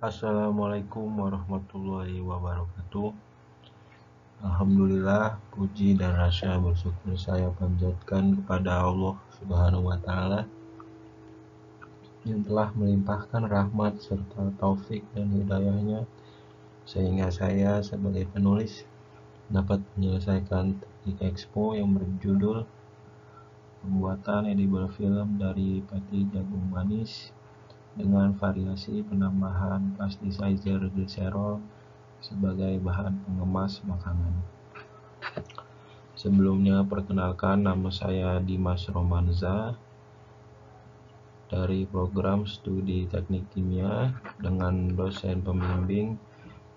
Assalamualaikum warahmatullahi wabarakatuh. Alhamdulillah, puji dan rasa bersyukur saya panjatkan kepada Allah Subhanahu wa Ta'ala yang telah melimpahkan rahmat serta taufik dan hidayahnya sehingga saya sebagai penulis dapat menyelesaikan teknik expo yang berjudul pembuatan edible film dari pati jagung manis dengan variasi penambahan plasticizer glycerol sebagai bahan pengemas makanan. Sebelumnya perkenalkan, nama saya Dimas Romanza dari program studi teknik kimia dengan dosen pembimbing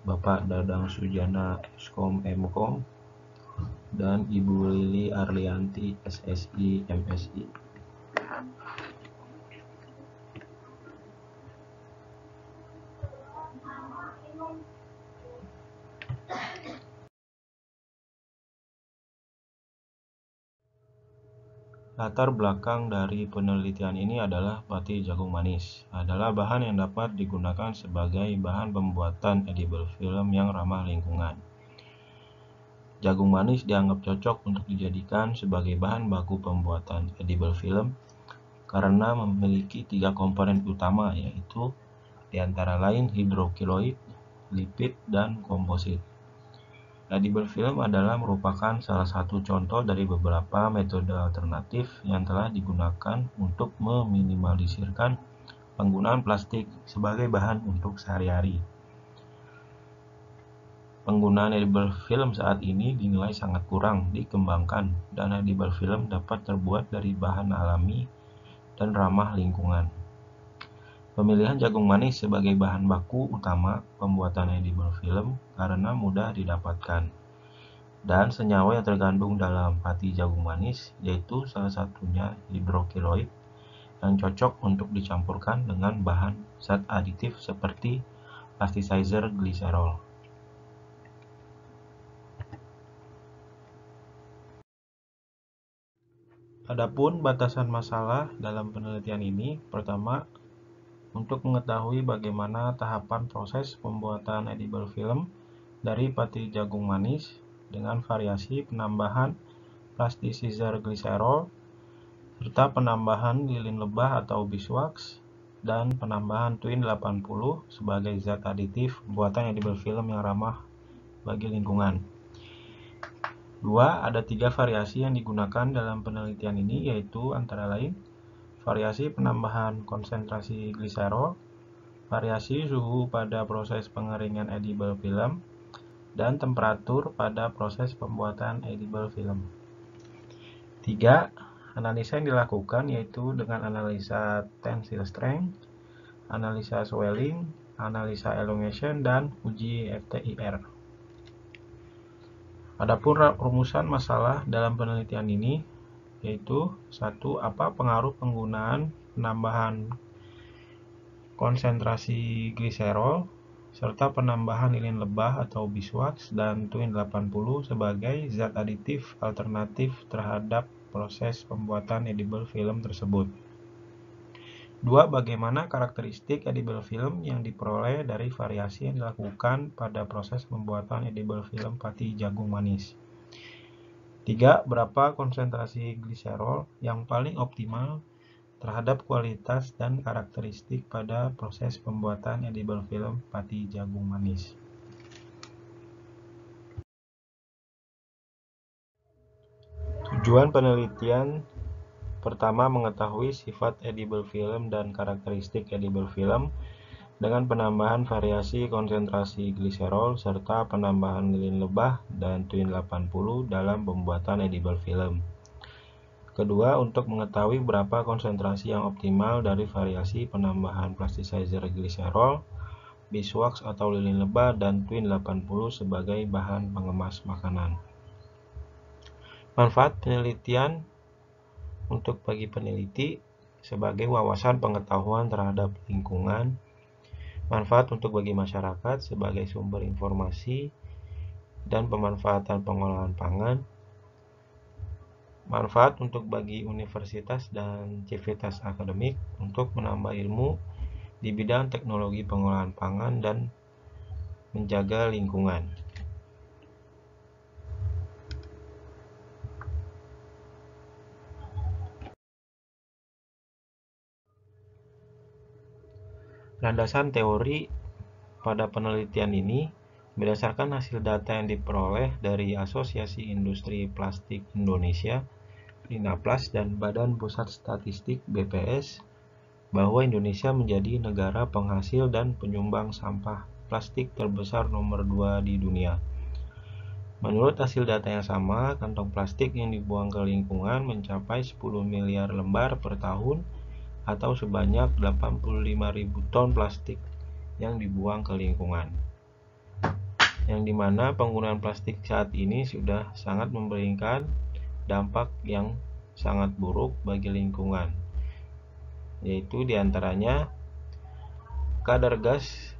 Bapak Dadang Sujana Skom Mkom dan Ibu Lili Arlianti SSI MSI. Latar belakang dari penelitian ini adalah pati jagung manis adalah bahan yang dapat digunakan sebagai bahan pembuatan edible film yang ramah lingkungan. Jagung manis dianggap cocok untuk dijadikan sebagai bahan baku pembuatan edible film karena memiliki 3 komponen utama, yaitu diantara lain hidrokiloid, lipid, dan komposit. Edible film adalah merupakan salah satu contoh dari beberapa metode alternatif yang telah digunakan untuk meminimalisirkan penggunaan plastik sebagai bahan untuk sehari-hari. Penggunaan edible film saat ini dinilai sangat kurang dikembangkan dan edible film dapat terbuat dari bahan alami dan ramah lingkungan. Pemilihan jagung manis sebagai bahan baku utama pembuatan edible film karena mudah didapatkan. Dan senyawa yang terkandung dalam pati jagung manis yaitu salah satunya hidrokiloid yang cocok untuk dicampurkan dengan bahan zat aditif seperti plasticizer glycerol. Adapun batasan masalah dalam penelitian ini, pertama, untuk mengetahui bagaimana tahapan proses pembuatan edible film dari pati jagung manis dengan variasi penambahan plasticizer glycerol serta penambahan lilin lebah atau beeswax dan penambahan Twin 80 sebagai zat aditif pembuatan edible film yang ramah bagi lingkungan. 2. Ada 3 variasi yang digunakan dalam penelitian ini, yaitu antara lain variasi penambahan konsentrasi glycerol, variasi suhu pada proses pengeringan edible film, dan temperatur pada proses pembuatan edible film. 3. Analisa yang dilakukan yaitu dengan analisa tensile strength, analisa swelling, analisa elongation, dan uji FTIR. Adapun rumusan masalah dalam penelitian ini yaitu 1. Apa pengaruh penggunaan penambahan konsentrasi glycerol serta penambahan lilin lebah atau beeswax dan Twin 80 sebagai zat aditif alternatif terhadap proses pembuatan edible film tersebut. 2. Bagaimana karakteristik edible film yang diperoleh dari variasi yang dilakukan pada proses pembuatan edible film pati jagung manis. 3. Berapa konsentrasi glycerol yang paling optimal terhadap kualitas dan karakteristik pada proses pembuatan edible film pati jagung manis. Tujuan penelitian pertama, mengetahui sifat edible film dan karakteristik edible film dengan penambahan variasi konsentrasi glycerol serta penambahan lilin lebah dan Twin 80 dalam pembuatan edible film. Kedua, untuk mengetahui berapa konsentrasi yang optimal dari variasi penambahan plasticizer glycerol, beeswax atau lilin lebah, dan Twin 80 sebagai bahan pengemas makanan. Manfaat penelitian untuk bagi peneliti sebagai wawasan pengetahuan terhadap lingkungan, manfaat untuk bagi masyarakat sebagai sumber informasi dan pemanfaatan pengolahan pangan, manfaat untuk bagi universitas dan civitas akademik untuk menambah ilmu di bidang teknologi pengolahan pangan dan menjaga lingkungan. Landasan teori pada penelitian ini berdasarkan hasil data yang diperoleh dari Asosiasi Industri Plastik Indonesia, Linaplas, dan Badan Pusat Statistik BPS, bahwa Indonesia menjadi negara penghasil dan penyumbang sampah plastik terbesar nomor 2 di dunia. Menurut hasil data yang sama, kantong plastik yang dibuang ke lingkungan mencapai 10 miliar lembar per tahun atau sebanyak 85.000 ton plastik yang dibuang ke lingkungan. Yang dimana penggunaan plastik saat ini sudah sangat memberikan dampak yang sangat buruk bagi lingkungan, yaitu diantaranya kadar gas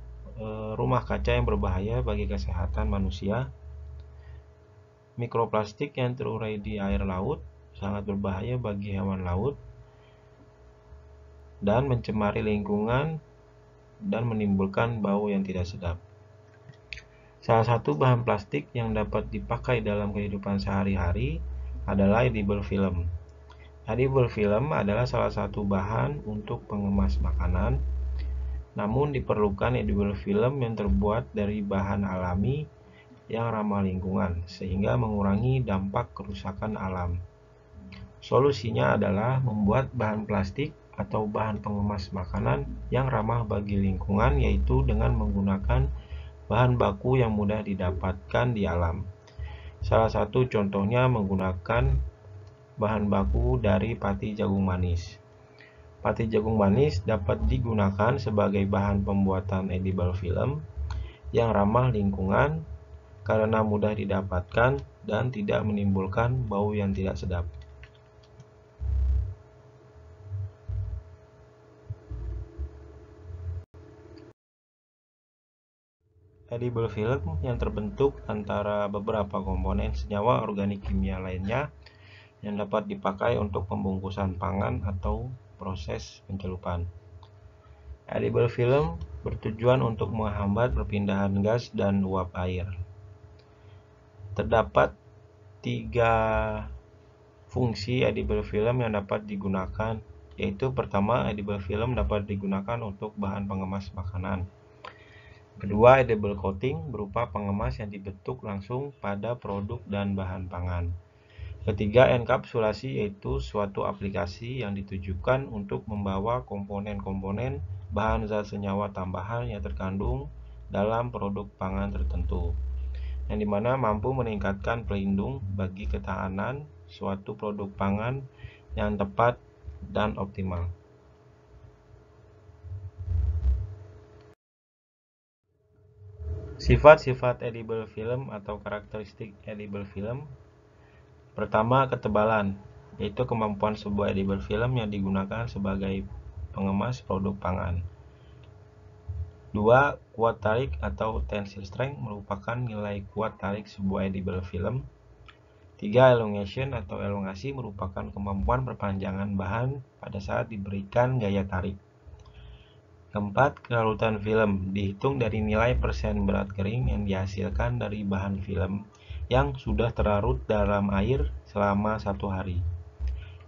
rumah kaca yang berbahaya bagi kesehatan manusia, mikroplastik yang terurai di air laut sangat berbahaya bagi hewan laut dan mencemari lingkungan dan menimbulkan bau yang tidak sedap. Salah satu bahan plastik yang dapat dipakai dalam kehidupan sehari-hari adalah edible film. Edible film adalah salah satu bahan untuk pengemas makanan, namun diperlukan edible film yang terbuat dari bahan alami yang ramah lingkungan, sehingga mengurangi dampak kerusakan alam. Solusinya adalah membuat bahan plastik atau bahan pengemas makanan yang ramah bagi lingkungan, yaitu dengan menggunakan bahan baku yang mudah didapatkan di alam. Salah satu contohnya menggunakan bahan baku dari pati jagung manis. Pati jagung manis dapat digunakan sebagai bahan pembuatan edible film yang ramah lingkungan karena mudah didapatkan dan tidak menimbulkan bau yang tidak sedap. Edible film yang terbentuk antara beberapa komponen senyawa organik kimia lainnya yang dapat dipakai untuk pembungkusan pangan atau proses pencelupan. Edible film bertujuan untuk menghambat perpindahan gas dan uap air. Terdapat 3 fungsi edible film yang dapat digunakan, yaitu pertama, edible film dapat digunakan untuk bahan pengemas makanan. Kedua, edible coating berupa pengemas yang dibentuk langsung pada produk dan bahan pangan. Ketiga, enkapsulasi yaitu suatu aplikasi yang ditujukan untuk membawa komponen-komponen bahan zat senyawa tambahan yang terkandung dalam produk pangan tertentu, yang dimana mampu meningkatkan pelindung bagi ketahanan suatu produk pangan yang tepat dan optimal. Sifat-sifat edible film atau karakteristik edible film. Pertama, ketebalan, yaitu kemampuan sebuah edible film yang digunakan sebagai pengemas produk pangan. 2. Kuat tarik atau tensile strength merupakan nilai kuat tarik sebuah edible film. 3. Elongation atau elongasi merupakan kemampuan perpanjangan bahan pada saat diberikan gaya tarik. 4. Kelarutan film dihitung dari nilai persen berat kering yang dihasilkan dari bahan film yang sudah terlarut dalam air selama 1 hari.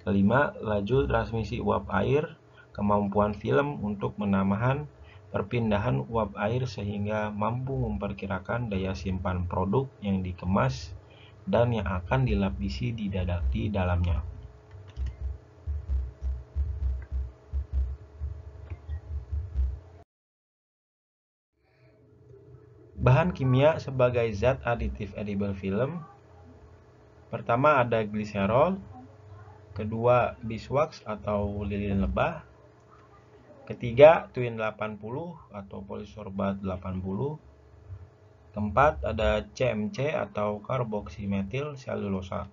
5. Laju transmisi uap air, kemampuan film untuk menahan perpindahan uap air sehingga mampu memperkirakan daya simpan produk yang dikemas dan yang akan dilapisi di dalamnya. Bahan kimia sebagai zat aditif edible film. Pertama ada gliserol, kedua beeswax atau lilin lebah, ketiga twin 80 atau polisorbat 80, keempat ada CMC atau karboksimetil selulosa.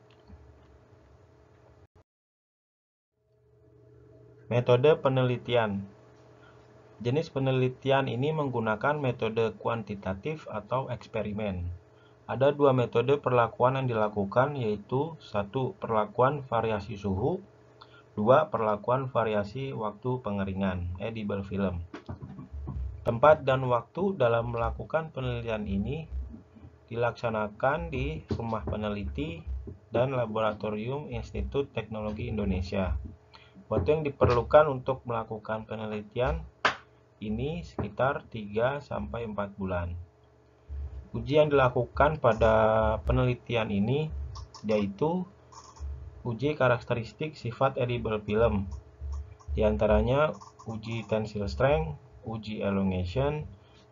Metode penelitian. Jenis penelitian ini menggunakan metode kuantitatif atau eksperimen. Ada 2 metode perlakuan yang dilakukan, yaitu 1. Perlakuan variasi suhu, 2. Perlakuan variasi waktu pengeringan edible film. Tempat dan waktu dalam melakukan penelitian ini dilaksanakan di rumah peneliti dan laboratorium Institut Teknologi Indonesia. Waktu yang diperlukan untuk melakukan penelitian ini sekitar 3-4 bulan. Uji yang dilakukan pada penelitian ini yaitu uji karakteristik sifat edible film, di antaranya uji tensile strength, uji elongation,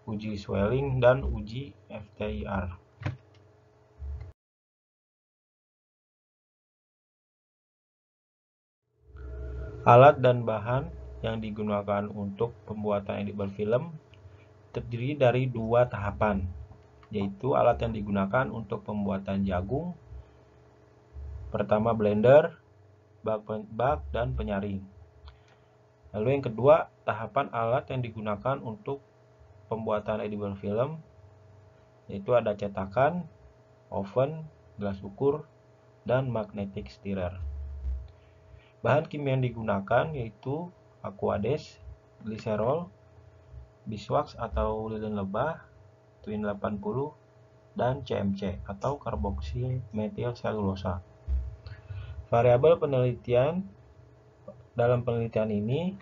uji swelling, dan uji FTIR. Alat dan bahan yang digunakan untuk pembuatan edible film terdiri dari 2 tahapan, yaitu alat yang digunakan untuk pembuatan jagung. Pertama blender, bak dan penyaring. Lalu yang kedua, tahapan alat yang digunakan untuk pembuatan edible film, yaitu ada cetakan, oven, gelas ukur, dan magnetic stirrer. Bahan kimia yang digunakan yaitu aquades, gliserol, beeswax atau lilin lebah, twin 80, dan CMC atau karboksi metil selulosa. Variabel penelitian dalam penelitian ini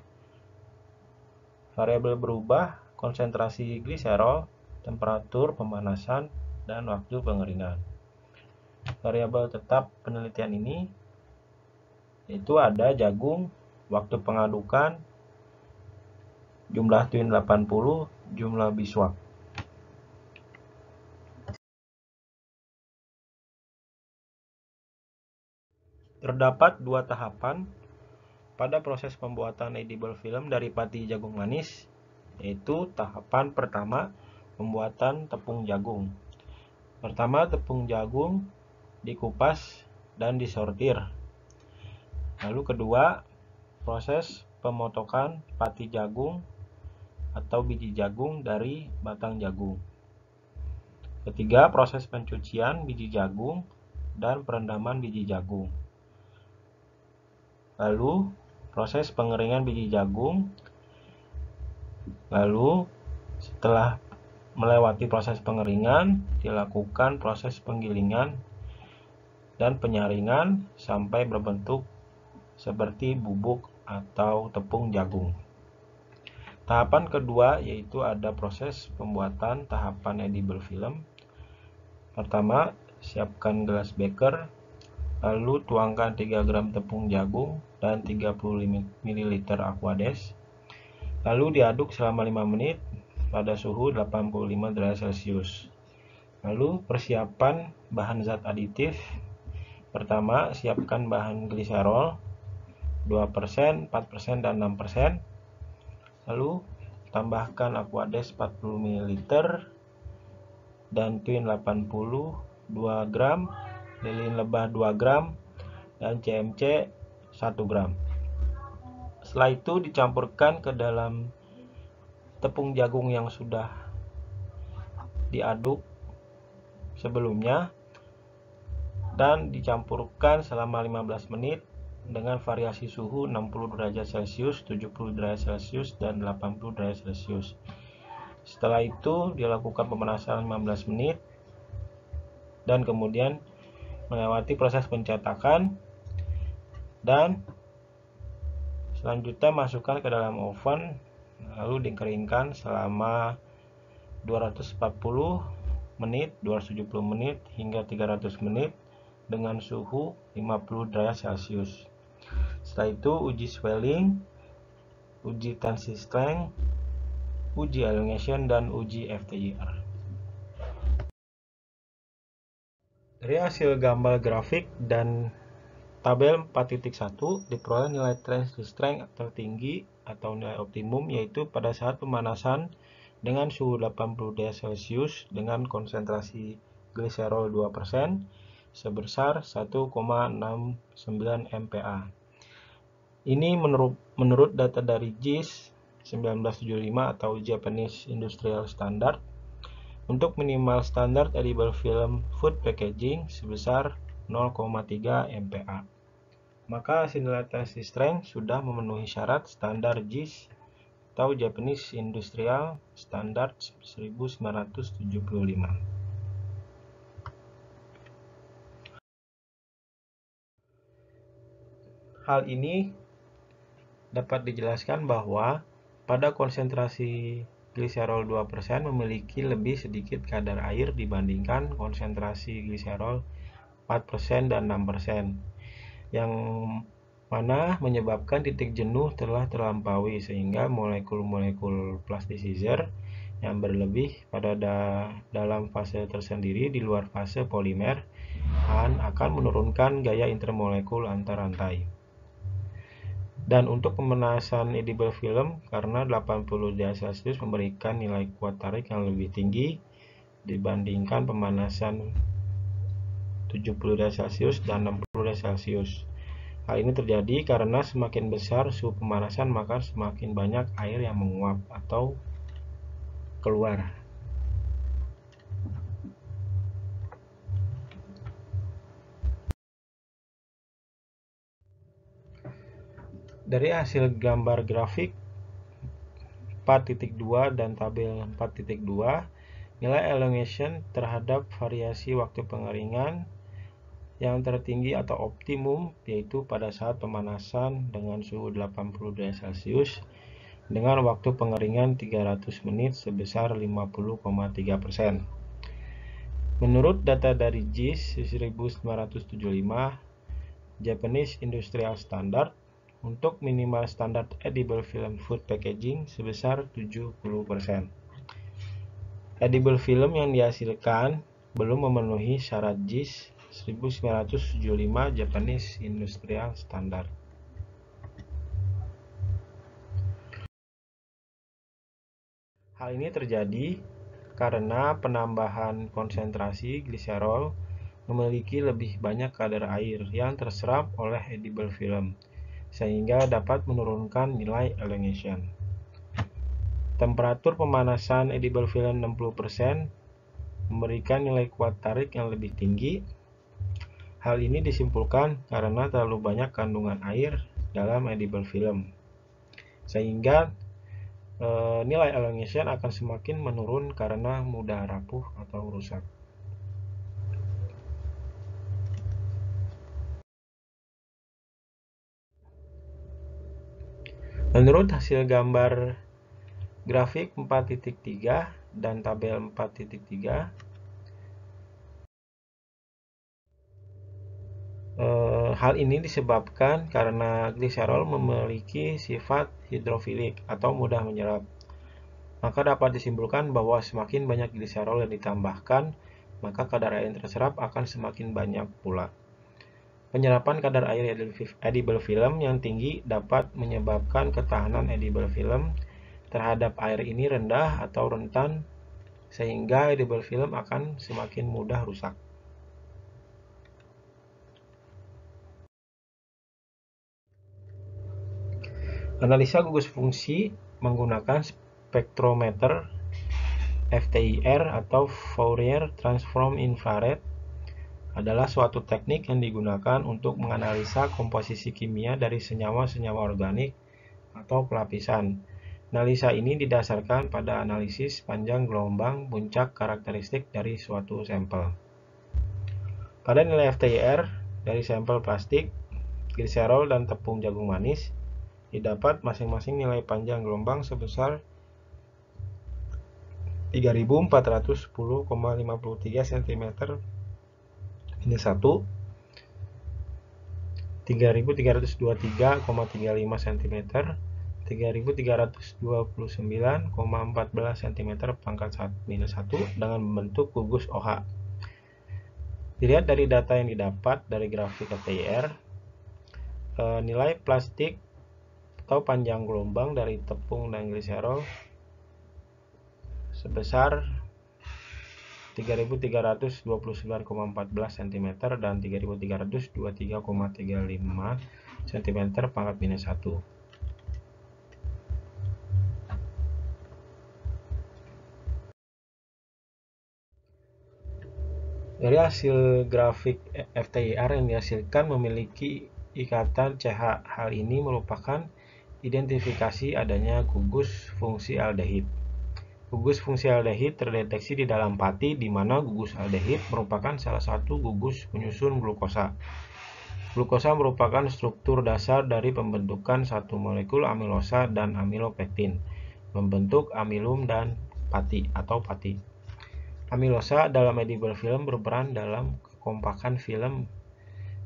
variabel berubah konsentrasi gliserol, temperatur pemanasan, dan waktu pengeringan. Variabel tetap penelitian ini yaitu ada jagung, waktu pengadukan, jumlah twin 80, jumlah beeswax. Terdapat 2 tahapan pada proses pembuatan edible film dari pati jagung manis, yaitu tahapan pertama pembuatan tepung jagung. Pertama, tepung jagung dikupas dan disortir. Lalu kedua, proses pemotokan pati jagung atau biji jagung dari batang jagung. Ketiga, proses pencucian biji jagung dan perendaman biji jagung. Lalu proses pengeringan biji jagung. Lalu setelah melewati proses pengeringan, dilakukan proses penggilingan dan penyaringan sampai berbentuk seperti bubuk atau tepung jagung. Tahapan kedua yaitu ada proses pembuatan tahapan edible film. Pertama, siapkan gelas beker, lalu tuangkan 3 gram tepung jagung dan 30 ml aquades. Lalu diaduk selama 5 menit pada suhu 85 derajat Celcius. Lalu persiapan bahan zat aditif. Pertama, siapkan bahan gliserol 2%, 4%, dan 6%. Lalu tambahkan aquades 40 ml dan twin 80 2 gram, lilin lebah 2 gram, dan CMC 1 gram. Setelah itu dicampurkan ke dalam tepung jagung yang sudah diaduk sebelumnya dan dicampurkan selama 15 menit dengan variasi suhu 60 derajat Celcius, 70 derajat Celcius, dan 80 derajat Celcius. Setelah itu dilakukan pemanasan 15 menit dan kemudian melewati proses pencetakan dan selanjutnya masukkan ke dalam oven lalu dikeringkan selama 240 menit, 270 menit hingga 300 menit dengan suhu 50 derajat Celcius. Setelah itu uji swelling, uji tensile strength, uji elongation, dan uji FTIR. Dari hasil gambar grafik dan tabel 4.1 diperoleh nilai tensile strength tertinggi atau nilai optimum yaitu pada saat pemanasan dengan suhu 80 derajat Celcius dengan konsentrasi gliserol 2% sebesar 1,69 MPa. Ini menurut data dari JIS 1975 atau Japanese Industrial Standard untuk minimal standar edible film food packaging sebesar 0,3 MPa. Maka nilai tensile strength sudah memenuhi syarat standar JIS atau Japanese Industrial Standard 1975. Hal ini dapat dijelaskan bahwa pada konsentrasi gliserol 2% memiliki lebih sedikit kadar air dibandingkan konsentrasi gliserol 4% dan 6%, yang mana menyebabkan titik jenuh telah terlampaui sehingga molekul-molekul plasticizer yang berlebih pada dalam fase tersendiri di luar fase polimer akan menurunkan gaya intermolekul antar rantai. Dan untuk pemanasan edible film, karena 80 derajat Celcius memberikan nilai kuat tarik yang lebih tinggi dibandingkan pemanasan 70 derajat Celcius dan 60 derajat Celcius. Hal ini terjadi karena semakin besar suhu pemanasan, maka semakin banyak air yang menguap atau keluar. Dari hasil gambar grafik 4.2 dan tabel 4.2, nilai elongation terhadap variasi waktu pengeringan yang tertinggi atau optimum yaitu pada saat pemanasan dengan suhu 80 derajat Celcius dengan waktu pengeringan 300 menit sebesar 50,3%. Menurut data dari JIS 1975, Japanese Industrial Standard, untuk minimal standar edible film food packaging sebesar 70%. Edible film yang dihasilkan belum memenuhi syarat JIS 1975 Japanese Industrial Standard. Hal ini terjadi karena penambahan konsentrasi gliserol memiliki lebih banyak kadar air yang terserap oleh edible film, sehingga dapat menurunkan nilai elongation. Temperatur pemanasan edible film 60% memberikan nilai kuat tarik yang lebih tinggi. Hal ini disimpulkan karena terlalu banyak kandungan air dalam edible film, sehingga nilai elongation akan semakin menurun karena mudah rapuh atau rusak. Menurut hasil gambar grafik 4.3 dan tabel 4.3, hal ini disebabkan karena gliserol memiliki sifat hidrofilik atau mudah menyerap. Maka dapat disimpulkan bahwa semakin banyak gliserol yang ditambahkan, maka kadar air yang terserap akan semakin banyak pula. Penyerapan kadar air edible film yang tinggi dapat menyebabkan ketahanan edible film terhadap air ini rendah atau rentan, sehingga edible film akan semakin mudah rusak. Analisa gugus fungsi menggunakan spektrometer FTIR atau Fourier Transform Infrared adalah suatu teknik yang digunakan untuk menganalisa komposisi kimia dari senyawa-senyawa organik atau pelapisan. Analisa ini didasarkan pada analisis panjang gelombang puncak karakteristik dari suatu sampel. Pada nilai FTIR dari sampel plastik, gliserol, dan tepung jagung manis, didapat masing-masing nilai panjang gelombang sebesar 3410,53 cm minus 1, 3323,35 cm, 3329,14 cm pangkat minus 1 dengan bentuk gugus OH. Dilihat dari data yang didapat dari grafik FTIR, nilai plastik atau panjang gelombang dari tepung dan gliserol sebesar 3329,14 cm dan 3323,35 cm pangkat minus 1. Dari hasil grafik FTIR yang dihasilkan memiliki ikatan CH. Hal ini merupakan Identifikasi adanya gugus fungsi aldehid. Gugus fungsi aldehid terdeteksi di dalam pati di mana gugus aldehid merupakan salah satu gugus penyusun glukosa. Glukosa merupakan struktur dasar dari pembentukan satu molekul amilosa dan amilopektin, membentuk amilum dan pati atau pati. Amilosa dalam edible film berperan dalam kekompakan film,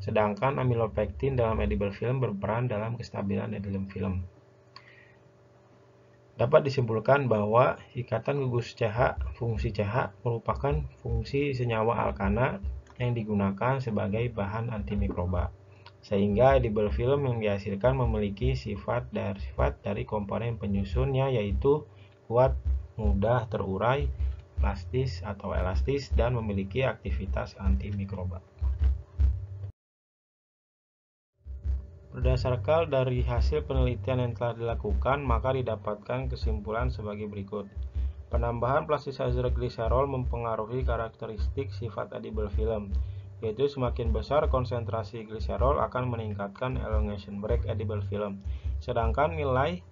sedangkan amilopektin dalam edible film berperan dalam kestabilan edible film. Dapat disimpulkan bahwa ikatan gugus CH, fungsi CH, merupakan fungsi senyawa alkana yang digunakan sebagai bahan antimikroba, sehingga edible film yang dihasilkan memiliki sifat dari komponen penyusunnya, yaitu kuat, mudah terurai, elastis, dan memiliki aktivitas antimikroba. Berdasarkan dari hasil penelitian yang telah dilakukan, maka didapatkan kesimpulan sebagai berikut. Penambahan plasticizer gliserol mempengaruhi karakteristik sifat edible film, yaitu semakin besar konsentrasi gliserol akan meningkatkan elongation break edible film, sedangkan nilai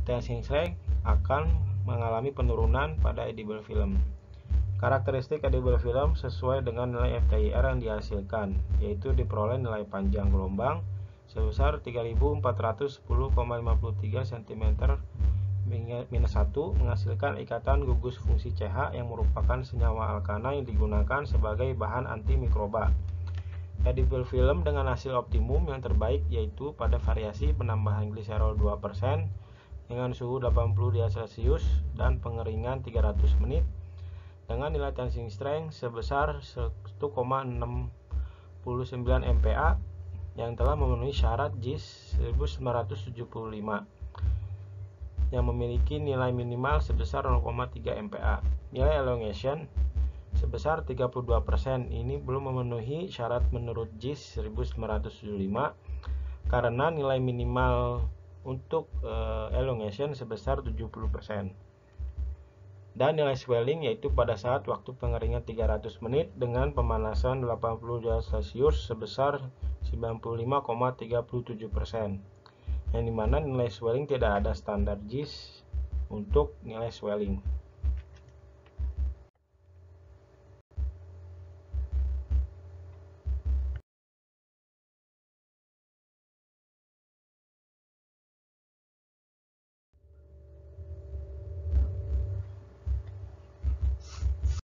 tensing strength akan mengalami penurunan pada edible film. Karakteristik edible film sesuai dengan nilai FTIR yang dihasilkan, yaitu diperoleh nilai panjang gelombang sebesar 3410,53 cm-1 menghasilkan ikatan gugus fungsi CH yang merupakan senyawa alkana yang digunakan sebagai bahan antimikroba. Edible film dengan hasil optimum yang terbaik yaitu pada variasi penambahan gliserol 2% dengan suhu 80 derajat Celcius dan pengeringan 300 menit dengan nilai tensing strength sebesar 1,69 MPa yang telah memenuhi syarat JIS 1975 yang memiliki nilai minimal sebesar 0,3 MPa. Nilai elongation sebesar 32% ini belum memenuhi syarat menurut JIS 1975 karena nilai minimal untuk elongation sebesar 70%. Dan nilai swelling yaitu pada saat waktu pengeringan 300 menit dengan pemanasan 80 derajat Celcius sebesar 95,37%, yang dimana nilai swelling tidak ada standar JIS untuk nilai swelling.